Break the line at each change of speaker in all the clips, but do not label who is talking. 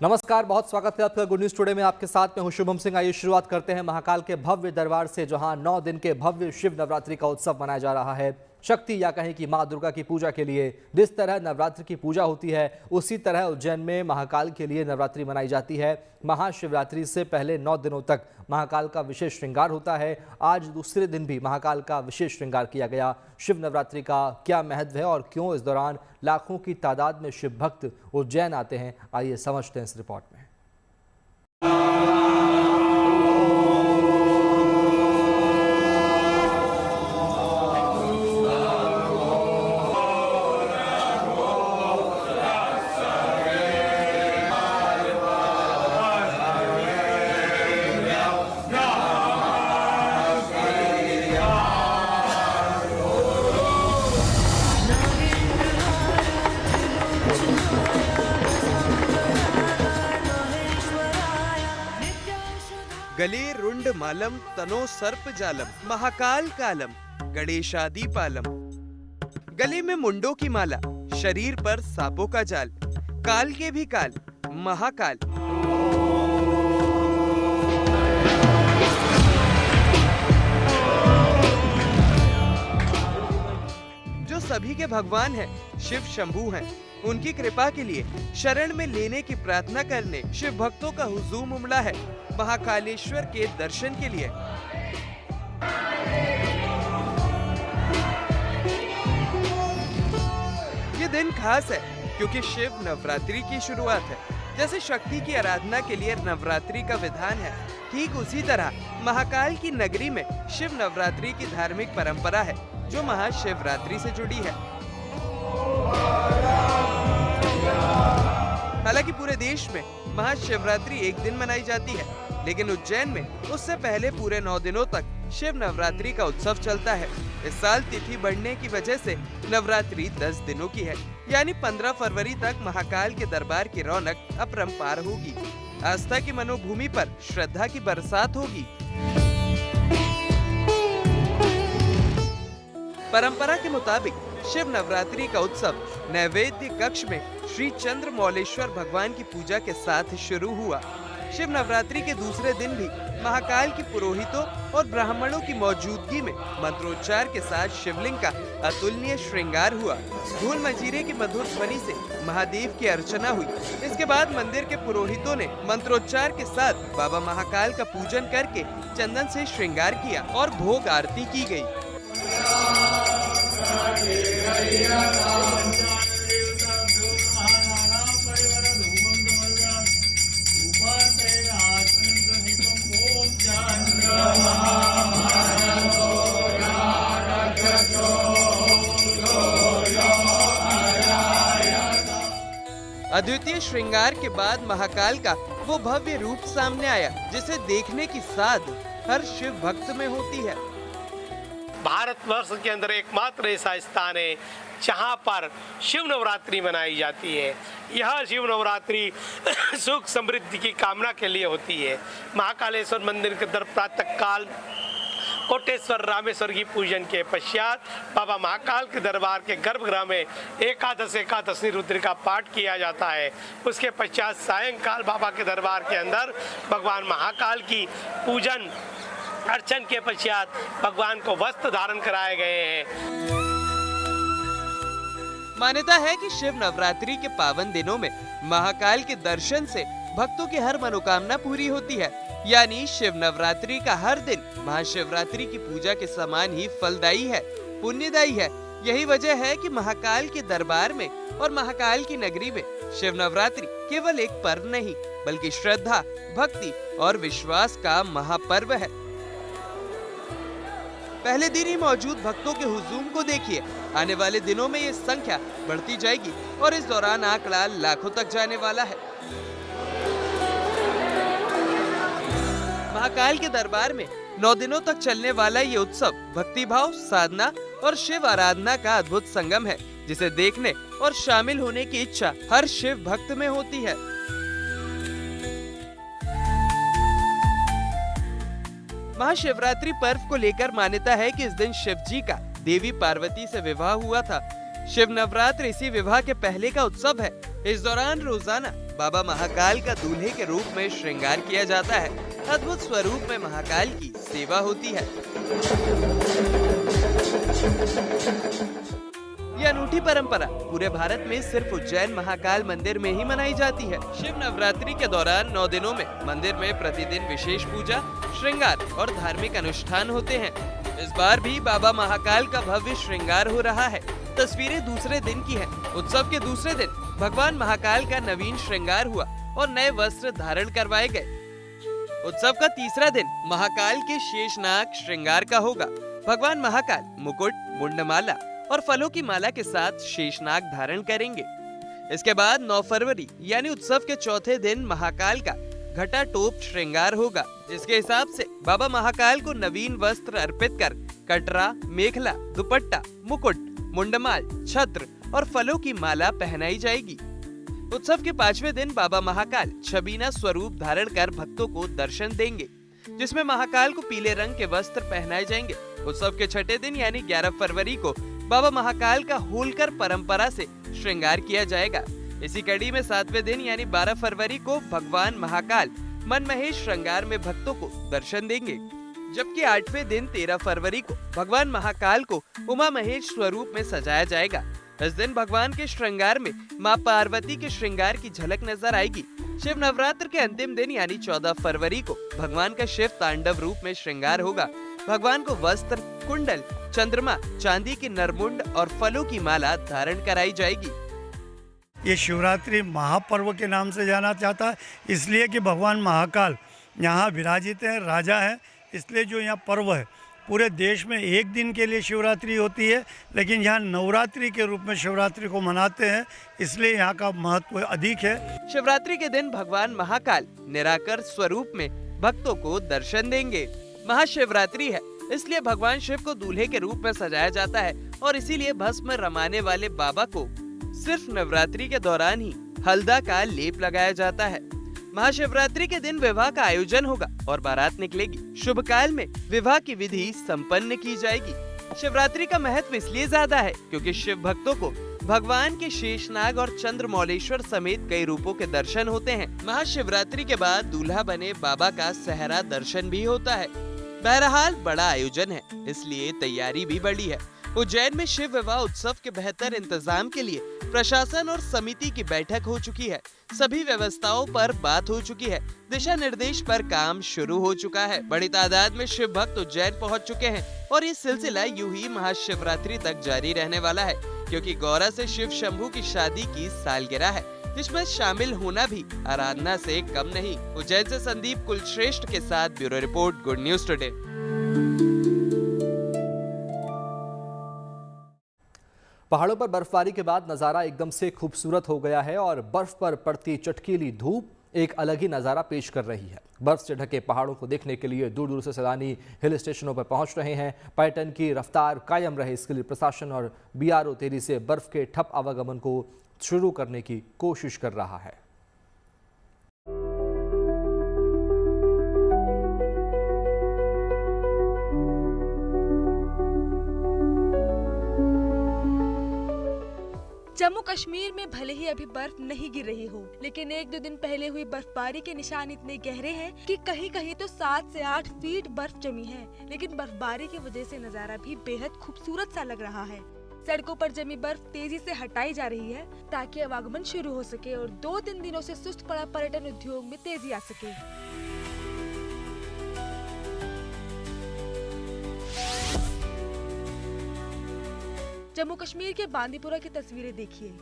नमस्कार, बहुत स्वागत है आपका गुड न्यूज टुडे में। आपके साथ में हूं शुभम सिंह। आइए शुरुआत करते हैं महाकाल के भव्य दरबार से, जहां 9 दिन के भव्य शिव नवरात्रि का उत्सव मनाया जा रहा है। शक्ति या कहें कि मां दुर्गा की पूजा के लिए जिस तरह नवरात्रि की पूजा होती है, उसी तरह उज्जैन में महाकाल के लिए नवरात्रि मनाई जाती है। महाशिवरात्रि से पहले 9 दिनों तक महाकाल का विशेष श्रृंगार होता है। आज दूसरे दिन भी महाकाल का विशेष श्रृंगार किया गया। शिव नवरात्रि का क्या महत्व है और क्यों इस दौरान लाखों की तादाद में शिव भक्त उज्जैन आते हैं, आइए समझते हैं इस रिपोर्ट में।
गले रुंड मालम तनो सर्प जालम महाकाल कालम गणेशादि पालम। गले में मुंडों की माला, शरीर पर सांपों का जाल, काल के भी काल महाकाल। जो सभी के भगवान हैं, शिव शंभू हैं। उनकी कृपा के लिए शरण में लेने की प्रार्थना करने शिव भक्तों का हुजूम उमड़ा है महाकालेश्वर के दर्शन के लिए। ये दिन खास है क्योंकि शिव नवरात्रि की शुरुआत है। जैसे शक्ति की आराधना के लिए नवरात्रि का विधान है, ठीक उसी तरह महाकाल की नगरी में शिव नवरात्रि की धार्मिक परंपरा है जो महाशिवरात्रि से जुड़ी है। हालांकि पूरे देश में महाशिवरात्रि एक दिन मनाई जाती है, लेकिन उज्जैन में उससे पहले पूरे 9 दिनों तक शिव नवरात्रि का उत्सव चलता है। इस साल तिथि बढ़ने की वजह से नवरात्रि 10 दिनों की है, यानी 15 फरवरी तक महाकाल के दरबार की रौनक अपरंपार होगी। आस्था की मनोभूमि पर श्रद्धा की बरसात होगी। परंपरा के मुताबिक शिव नवरात्रि का उत्सव नैवेद्य कक्ष में श्री चंद्रमौलेश्वर भगवान की पूजा के साथ शुरू हुआ। शिव नवरात्रि के दूसरे दिन भी महाकाल के पुरोहितों और ब्राह्मणों की मौजूदगी में मंत्रोच्चार के साथ शिवलिंग का अतुलनीय श्रृंगार हुआ। ढोल मंजीरे की मधुर ध्वनि से महादेव की अर्चना हुई। इसके बाद मंदिर के पुरोहितों ने मंत्रोच्चार के साथ बाबा महाकाल का पूजन करके चंदन से श्रृंगार किया और भोग आरती की गई। अद्वितीय श्रृंगार के बाद महाकाल का वो भव्य रूप सामने आया जिसे देखने की साध हर शिव भक्त में होती है।
भारतवर्ष के अंदर एकमात्र ऐसा स्थान है जहाँ पर शिव नवरात्रि मनाई जाती है। यह शिव नवरात्रि सुख समृद्धि की कामना के लिए होती है। महाकालेश्वर मंदिर के अंदर प्रातः काल कोटेश्वर रामेश्वर की पूजन के पश्चात बाबा महाकाल के दरबार के गर्भगृह में एकादशी रुद्र का पाठ किया जाता है। उसके पश्चात सायंकाल बाबा के दरबार के अंदर भगवान महाकाल की पूजन अर्चन के पश्चात भगवान को वस्त्र धारण कराए गए हैं।
मान्यता है कि शिव नवरात्रि के पावन दिनों में महाकाल के दर्शन से भक्तों की हर मनोकामना पूरी होती है। यानी शिव नवरात्रि का हर दिन महाशिवरात्रि की पूजा के समान ही फलदायी है, पुण्यदायी है। यही वजह है कि महाकाल के दरबार में और महाकाल की नगरी में शिव नवरात्रि केवल एक पर्व नहीं, बल्कि श्रद्धा, भक्ति और विश्वास का महापर्व है। पहले दिन ही मौजूद भक्तों के हुजूम को देखिए। आने वाले दिनों में ये संख्या बढ़ती जाएगी और इस दौरान आंकड़ा लाखों तक जाने वाला है। महाकाल के दरबार में 9 दिनों तक चलने वाला ये उत्सव भक्तिभाव, साधना और शिव आराधना का अद्भुत संगम है, जिसे देखने और शामिल होने की इच्छा हर शिव भक्त में होती है। महाशिवरात्रि पर्व को लेकर मान्यता है कि इस दिन शिव जी का देवी पार्वती से विवाह हुआ था। शिव नवरात्र इसी विवाह के पहले का उत्सव है। इस दौरान रोजाना बाबा महाकाल का दूल्हे के रूप में श्रृंगार किया जाता है। अद्भुत स्वरूप में महाकाल की सेवा होती है। ये अनूठी परंपरा पूरे भारत में सिर्फ उज्जैन महाकाल मंदिर में ही मनाई जाती है। शिव नवरात्रि के दौरान 9 दिनों में मंदिर में प्रतिदिन विशेष पूजा, श्रृंगार और धार्मिक अनुष्ठान होते हैं। इस बार भी बाबा महाकाल का भव्य श्रृंगार हो रहा है। तस्वीरें दूसरे दिन की हैं। उत्सव के दूसरे दिन भगवान महाकाल का नवीन श्रृंगार हुआ और नए वस्त्र धारण करवाए गए। उत्सव का तीसरा दिन महाकाल के शेषनाग श्रृंगार का होगा। भगवान महाकाल मुकुट, मुंडमाला और फलों की माला के साथ शेषनाग धारण करेंगे। इसके बाद 9 फरवरी यानी उत्सव के चौथे दिन महाकाल का घटा टोप श्रृंगार होगा, जिसके हिसाब से बाबा महाकाल को नवीन वस्त्र अर्पित कर कटरा, मेखला, दुपट्टा, मुकुट, मुंडमाल, छत्र और फलों की माला पहनाई जाएगी। उत्सव के 5वें दिन बाबा महाकाल छबीना स्वरूप धारण कर भक्तों को दर्शन देंगे, जिसमें महाकाल को पीले रंग के वस्त्र पहनाए जाएंगे। उत्सव के 6ठे दिन यानी 11 फरवरी को बाबा महाकाल का होलकर परंपरा से श्रृंगार किया जाएगा। इसी कड़ी में 7वें दिन यानी 12 फरवरी को भगवान महाकाल मनमहेश श्रृंगार में भक्तों को दर्शन देंगे, जबकि 8वें दिन 13 फरवरी को भगवान महाकाल को उमा महेश स्वरूप में सजाया जाएगा। इस दिन भगवान के श्रृंगार में मां पार्वती के श्रृंगार की झलक नजर आएगी। शिव नवरात्र के अंतिम दिन यानी 14 फरवरी को भगवान का शिव तांडव रूप में श्रृंगार होगा। भगवान को वस्त्र, कुंडल, चंद्रमा, चांदी के नरमुंड और फलों की माला धारण कराई जाएगी।
ये शिवरात्रि महापर्व के नाम से जाना जाता है, इसलिए कि भगवान महाकाल यहाँ विराजित है, राजा है, इसलिए जो यहाँ पर्व है पूरे देश में एक दिन के लिए शिवरात्रि होती है, लेकिन यहाँ नवरात्रि के रूप में शिवरात्रि को मनाते हैं, इसलिए यहाँ का महत्व अधिक है।
शिवरात्रि के दिन भगवान महाकाल निराकर स्वरूप में भक्तों को दर्शन देंगे। महाशिवरात्रि है, इसलिए भगवान शिव को दूल्हे के रूप में सजाया जाता है और इसीलिए भस्म रमाने वाले बाबा को सिर्फ नवरात्रि के दौरान ही हल्दा का लेप लगाया जाता है। महाशिवरात्रि के दिन विवाह का आयोजन होगा और बारात निकलेगी। शुभ काल में विवाह की विधि संपन्न की जाएगी। शिवरात्रि का महत्व इसलिए ज्यादा है क्योंकि शिव भक्तों को भगवान के शेषनाग और चंद्रमौलेश्वर समेत कई रूपों के दर्शन होते हैं। महाशिवरात्रि के बाद दूल्हा बने बाबा का सहरा दर्शन भी होता है। बहरहाल बड़ा आयोजन है, इसलिए तैयारी भी बड़ी है। उज्जैन में शिव विवाह उत्सव के बेहतर इंतजाम के लिए प्रशासन और समिति की बैठक हो चुकी है। सभी व्यवस्थाओं पर बात हो चुकी है। दिशा निर्देश पर काम शुरू हो चुका है। बड़ी तादाद में शिव भक्त उज्जैन पहुंच चुके हैं और ये सिलसिला यूं ही महाशिवरात्रि तक जारी रहने वाला है, क्योंकि गौरा से शिव शंभू की शादी की सालगिरह है, जिसमें शामिल होना भी आराधना से कम नहीं। उज्जैन से संदीप कुलश्रेष्ठ के साथ bureau report, good news today.
पहाड़ों पर बर्फबारी के बाद नज़ारा एकदम से खूबसूरत हो गया है और बर्फ पर पड़ती चटकीली धूप एक अलग ही नज़ारा पेश कर रही है। बर्फ से ढके पहाड़ों को देखने के लिए दूर दूर से सैलानी हिल स्टेशनों पर पहुंच रहे हैं। पर्यटन की रफ्तार कायम रहे, इसके लिए प्रशासन और बीआरओ तेजी से बर्फ के ठप आवागमन को शुरू करने की कोशिश कर रहा है।
जम्मू कश्मीर में भले ही अभी बर्फ नहीं गिर रही हो, लेकिन 1-2 दिन पहले हुई बर्फबारी के निशान इतने गहरे हैं कि कहीं कहीं तो 7 से 8 फीट बर्फ जमी है। लेकिन बर्फबारी की वजह से नजारा भी बेहद खूबसूरत सा लग रहा है। सड़कों पर जमी बर्फ तेजी से हटाई जा रही है ताकि आवागमन शुरू हो सके और 2-3 दिनों से सुस्त पड़ा पर्यटन उद्योग में तेजी आ सके। जम्मू कश्मीर के बांदीपुरा की तस्वीरें देखिए।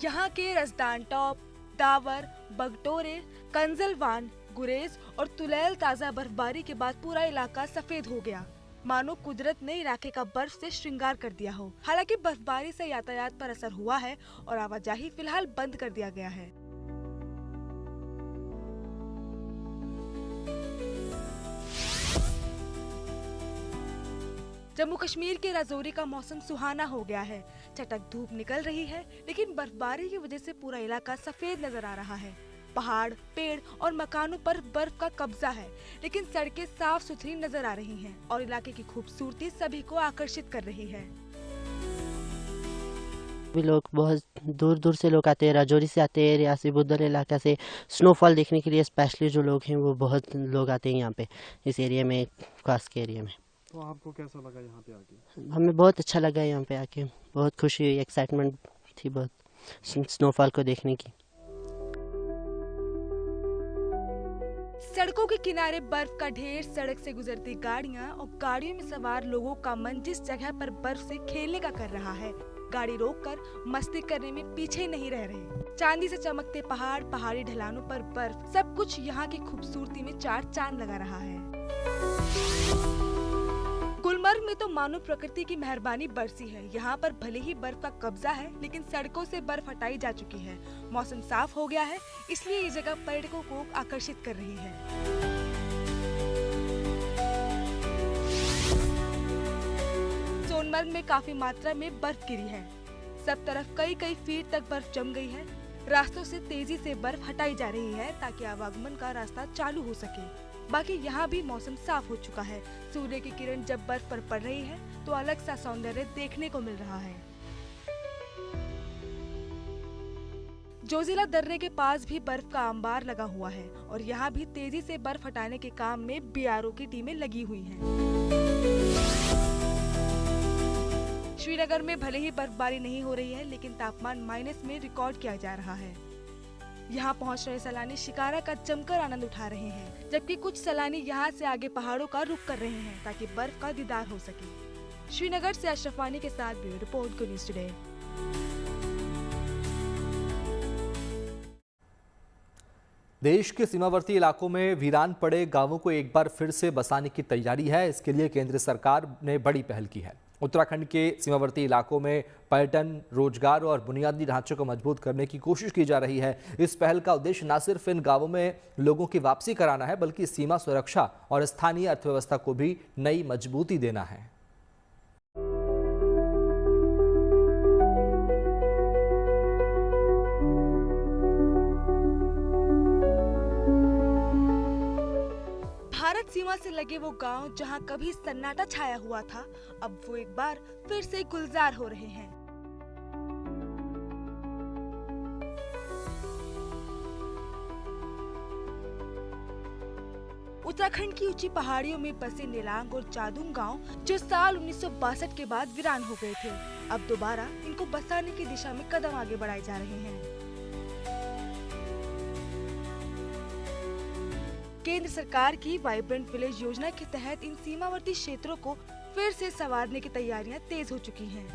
यहाँ के रजदान टॉप, दावर, बगटोरे, कंजलवान, गुरेज और तुलैल ताजा बर्फबारी के बाद पूरा इलाका सफेद हो गया, मानो कुदरत ने इलाके का बर्फ से श्रृंगार कर दिया हो। हालांकि बर्फबारी से यातायात पर असर हुआ है और आवाजाही फिलहाल बंद कर दिया गया है। जम्मू कश्मीर के राजौरी का मौसम सुहाना हो गया है। चटक धूप निकल रही है, लेकिन बर्फबारी की वजह से पूरा इलाका सफेद नजर आ रहा है। पहाड़, पेड़ और मकानों पर बर्फ का कब्जा है, लेकिन सड़कें साफ सुथरी नजर आ रही हैं और इलाके की खूबसूरती सभी को आकर्षित कर रही है।
भी लोग बहुत दूर दूर से लोग आते हैं, राजौरी से आते हैं, रियासी बुद्धल इलाका से स्नोफॉल देखने के लिए स्पेशली जो लोग हैं वो बहुत लोग आते हैं यहाँ पे इस एरिया में, खास के एरिया में।
तो आपको कैसा लगा यहाँ पे आके?
हमें बहुत अच्छा लगा यहाँ पे आके, बहुत खुशी हुई, एक्साइटमेंट थी बहुत स्नोफॉल को देखने की।
सड़कों के किनारे बर्फ का ढेर, सड़क से गुजरती गाड़ियां और गाड़ियों में सवार लोगों का मन जिस जगह पर बर्फ से खेलने का कर रहा है, गाड़ी रोककर मस्ती करने में पीछे नहीं रह रहे। चांदी से चमकते पहाड़, पहाड़ी ढलानों पर बर्फ, सब कुछ यहाँ की खूबसूरती में चार चांद लगा रहा है। गुलमर्ग में तो मानो प्रकृति की मेहरबानी बरसी है। यहाँ पर भले ही बर्फ का कब्जा है, लेकिन सड़कों से बर्फ हटाई जा चुकी है। मौसम साफ हो गया है, इसलिए ये जगह पर्यटकों को आकर्षित कर रही है। सोनमर्ग में काफी मात्रा में बर्फ गिरी है। सब तरफ कई फीट तक बर्फ जम गई है। रास्तों से तेजी से बर्फ हटाई जा रही है ताकि आवागमन का रास्ता चालू हो सके। बाकी यहाँ भी मौसम साफ हो चुका है। सूर्य की किरण जब बर्फ पर पड़ रही है तो अलग सा सौंदर्य देखने को मिल रहा है। जोजिला दर्रे के पास भी बर्फ का अंबार लगा हुआ है और यहाँ भी तेजी से बर्फ हटाने के काम में BRO की टीमें लगी हुई हैं। श्रीनगर में भले ही बर्फबारी नहीं हो रही है, लेकिन तापमान माइनस में रिकॉर्ड किया जा रहा है। यहाँ पहुँच रहे सैलानी शिकारा का जमकर आनंद उठा रहे हैं, जबकि कुछ सैलानी यहाँ से आगे पहाड़ों का रुख कर रहे हैं ताकि बर्फ का दीदार हो सके। श्रीनगर से अशरफ वानी के साथ bureau report, good news today.
देश के सीमावर्ती इलाकों में वीरान पड़े गांवों को एक बार फिर से बसाने की तैयारी है। इसके लिए केंद्र सरकार ने बड़ी पहल की है। उत्तराखंड के सीमावर्ती इलाकों में पर्यटन, रोजगार और बुनियादी ढांचे को मजबूत करने की कोशिश की जा रही है। इस पहल का उद्देश्य न सिर्फ इन गांवों में लोगों की वापसी कराना है, बल्कि सीमा सुरक्षा और स्थानीय अर्थव्यवस्था को भी नई मजबूती देना है।
भारत सीमा से लगे वो गांव जहां कभी सन्नाटा छाया हुआ था, अब वो एक बार फिर से गुलजार हो रहे हैं। उत्तराखंड की ऊंची पहाड़ियों में बसे नेलांग और जादूंग गांव, जो साल 1962 के बाद वीरान हो गए थे, अब दोबारा इनको बसाने की दिशा में कदम आगे बढ़ाए जा रहे हैं। केंद्र सरकार की वाइब्रेंट विलेज योजना के तहत इन सीमावर्ती क्षेत्रों को फिर से संवारने की तैयारियां तेज हो चुकी हैं।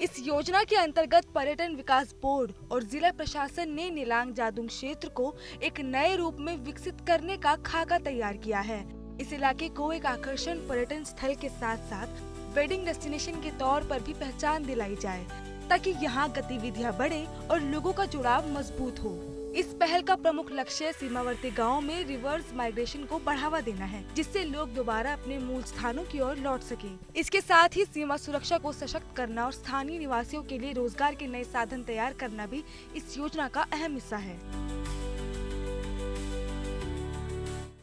इस योजना के अंतर्गत पर्यटन विकास बोर्ड और जिला प्रशासन ने नेलांग जादूंग क्षेत्र को एक नए रूप में विकसित करने का खाका तैयार किया है। इस इलाके को एक आकर्षण पर्यटन स्थल के साथ साथ वेडिंग डेस्टिनेशन के तौर पर भी पहचान दिलाई जाए, ताकि यहाँ गतिविधियाँ बढ़े और लोगों का जुड़ाव मजबूत हो। इस पहल का प्रमुख लक्ष्य सीमावर्ती गांवों में रिवर्स माइग्रेशन को बढ़ावा देना है, जिससे लोग दोबारा अपने मूल स्थानों की ओर लौट सकें। इसके साथ ही सीमा सुरक्षा को सशक्त करना और स्थानीय निवासियों के लिए रोजगार के नए साधन तैयार करना भी इस योजना का अहम हिस्सा है।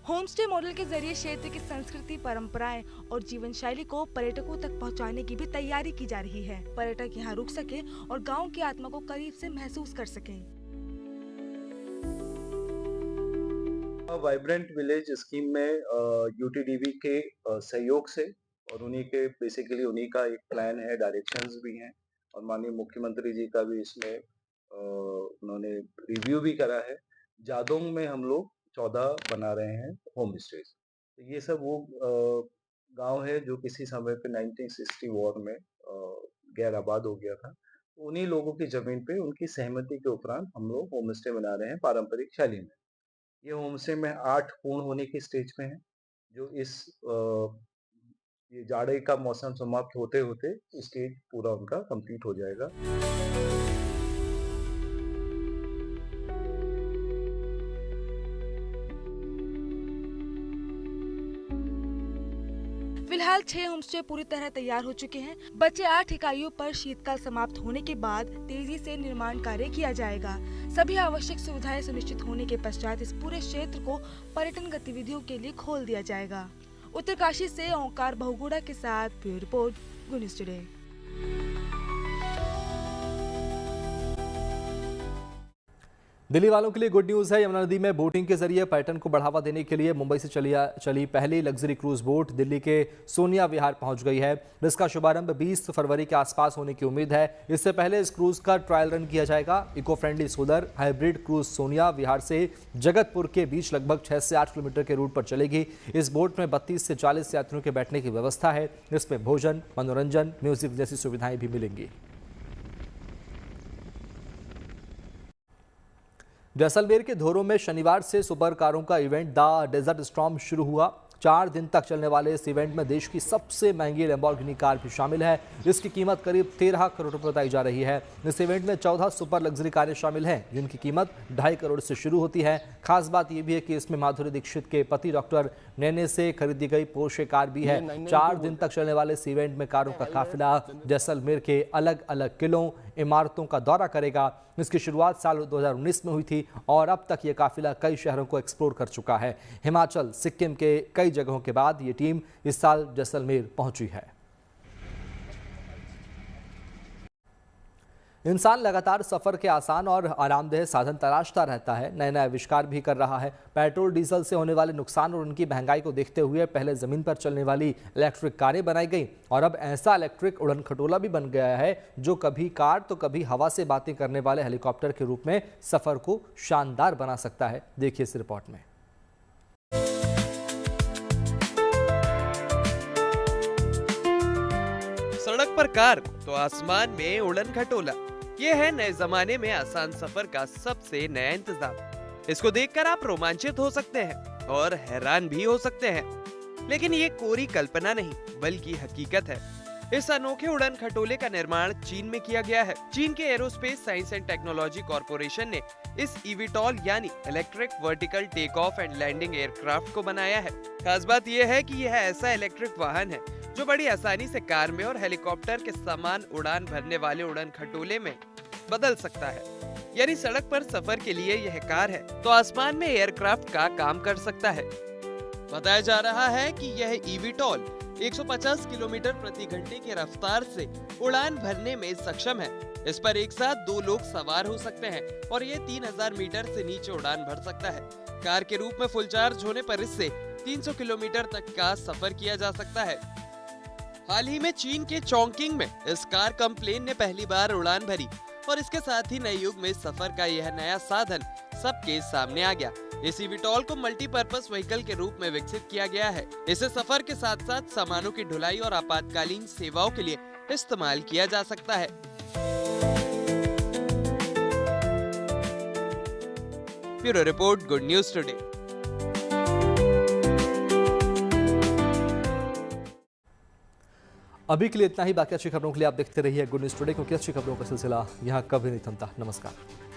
होम स्टे मॉडल के जरिए क्षेत्र की संस्कृति, परंपराएं और जीवन शैली को पर्यटकों तक पहुंचाने की भी तैयारी की जा रही है। पर्यटक यहां रुक सके और गांव की आत्मा को करीब से महसूस कर सकें।
वाइब्रेंट विलेज स्कीम में UTDB के सहयोग से और उन्हीं का एक प्लान है, डायरेक्शंस भी हैं और माननीय मुख्यमंत्री जी का भी इसमें उन्होंने रिव्यू भी करा है। जादोंग में हम लोग 14 बना रहे हैं होम स्टेज। तो ये सब वो गांव है जो किसी समय पे 1960 वॉर में गैर आबाद हो गया था। तो उन्हीं लोगों की जमीन पे उनकी सहमति के उपरांत हम लोग होम स्टे बना रहे हैं पारंपरिक शैली में। ये होम स्टे में 8 पूर्ण होने की स्टेज पे हैं, जो ये जाड़े का मौसम समाप्त होते होते स्टेज पूरा उनका कंप्लीट हो जाएगा।
फिलहाल 6 होमस्टे पूरी तरह तैयार हो चुके हैं। बचे 8 इकाइयों पर शीतकाल समाप्त होने के बाद तेजी से निर्माण कार्य किया जाएगा। सभी आवश्यक सुविधाएं सुनिश्चित होने के पश्चात इस पूरे क्षेत्र को पर्यटन गतिविधियों के लिए खोल दिया जाएगा। उत्तरकाशी से ओंकार बहुगुड़ा के साथ bureau report, good news today.
Delhi वालों के लिए गुड न्यूज़ है। यमुना नदी में बोटिंग के जरिए पर्यटन को बढ़ावा देने के लिए मुंबई से चली पहली लग्जरी क्रूज बोट दिल्ली के सोनिया विहार पहुंच गई है, जिसका शुभारंभ 20 फरवरी के आसपास होने की उम्मीद है। इससे पहले इस क्रूज का ट्रायल रन किया जाएगा। Eco friendly solar hybrid cruise Sonia Vihar से जगतपुर के बीच लगभग 6 से 8 किलोमीटर के रूट पर चलेगी। इस बोट में 32 से 40 यात्रियों के बैठने की व्यवस्था है। इसमें भोजन, मनोरंजन, म्यूजिक जैसी सुविधाएं भी मिलेंगी। जैसलमेर के धोरों में शनिवार से सुपर कारों का इवेंट द डेजर्ट स्टॉर्म शुरू हुआ। 4 दिन तक चलने वाले इस इवेंट में देश की सबसे महंगी लैम्बोर्गिनी कार भी शामिल है। इसकी कीमत करीब 13 करोड़ रुपए बताई जा रही है। इस इवेंट में 14 सुपर लग्जरी कारें शामिल हैं, जिनकी कीमत 2.5 करोड़ से शुरू होती है। खास बात यह भी है कि इसमें माधुरी दीक्षित के पति डॉक्टर नैने से खरीदी गई पोर्शे कार भी है। 4 दिन तक चलने वाले इस इवेंट में कारों का काफिला जैसलमेर के अलग अलग किलों, इमारतों का दौरा करेगा। इसकी शुरुआत साल 2019 में हुई थी और अब तक ये काफिला कई शहरों को एक्सप्लोर कर चुका है। हिमाचल, सिक्किम के कई जगहों के बाद ये टीम इस साल जैसलमेर पहुंची है। इंसान लगातार सफर के आसान और आरामदेह साधन तलाशता रहता है, नए नए आविष्कार भी कर रहा है। पेट्रोल डीजल से होने वाले नुकसान और उनकी महंगाई को देखते हुए पहले जमीन पर चलने वाली इलेक्ट्रिक कारें बनाई गई और अब ऐसा इलेक्ट्रिक उड़न खटोला भी बन गया है जो कभी कार तो कभी हवा से बातें करने वाले हेलीकॉप्टर के रूप में सफर को शानदार बना सकता है। देखिए इस रिपोर्ट में।
सड़क पर कार तो आसमान में उड़न खटोला, ये है नए जमाने में आसान सफर का सबसे नया इंतजाम। इसको देखकर आप रोमांचित हो सकते हैं और हैरान भी हो सकते हैं, लेकिन ये कोरी कल्पना नहीं बल्कि हकीकत है। इस अनोखे उड़न खटोले का निर्माण चीन में किया गया है। चीन के aerospace science and technology corporation ने इस ईवीटॉल यानी electric vertical take off and landing aircraft को बनाया है। खास बात यह है कि यह ऐसा इलेक्ट्रिक वाहन है जो बड़ी आसानी से कार में और हेलीकॉप्टर के समान उड़ान भरने वाले उड़न खटोले में बदल सकता है। यानी सड़क पर सफर के लिए यह कार है तो आसमान में एयरक्राफ्ट का काम कर सकता है। बताया जा रहा है कि यह ईवीटॉल 150 किलोमीटर प्रति घंटे की रफ्तार से उड़ान भरने में सक्षम है। इस पर एक साथ 2 लोग सवार हो सकते हैं और ये 3000 मीटर से नीचे उड़ान भर सकता है। कार के रूप में फुल चार्ज होने पर इससे 300 किलोमीटर तक का सफर किया जा सकता है। हाल ही में चीन के चोंगकिंग में इस कार कम प्लेन ने पहली बार उड़ान भरी और इसके साथ ही नए युग में सफर का यह नया साधन सबके सामने आ गया। इस ईवीटॉल को मल्टीपर्पस व्हीकल के रूप में विकसित किया गया है। इसे सफर के साथ साथ सामानों की ढुलाई और आपातकालीन सेवाओं के लिए इस्तेमाल किया जा सकता है। Bureau report, good news today.
अभी के लिए इतना ही। बाकी अच्छी खबरों के लिए आप देखते रहिए गुड न्यूज़ टुडे, क्योंकि अच्छी खबरों का सिलसिला यहाँ कभी नहीं थमता। नमस्कार।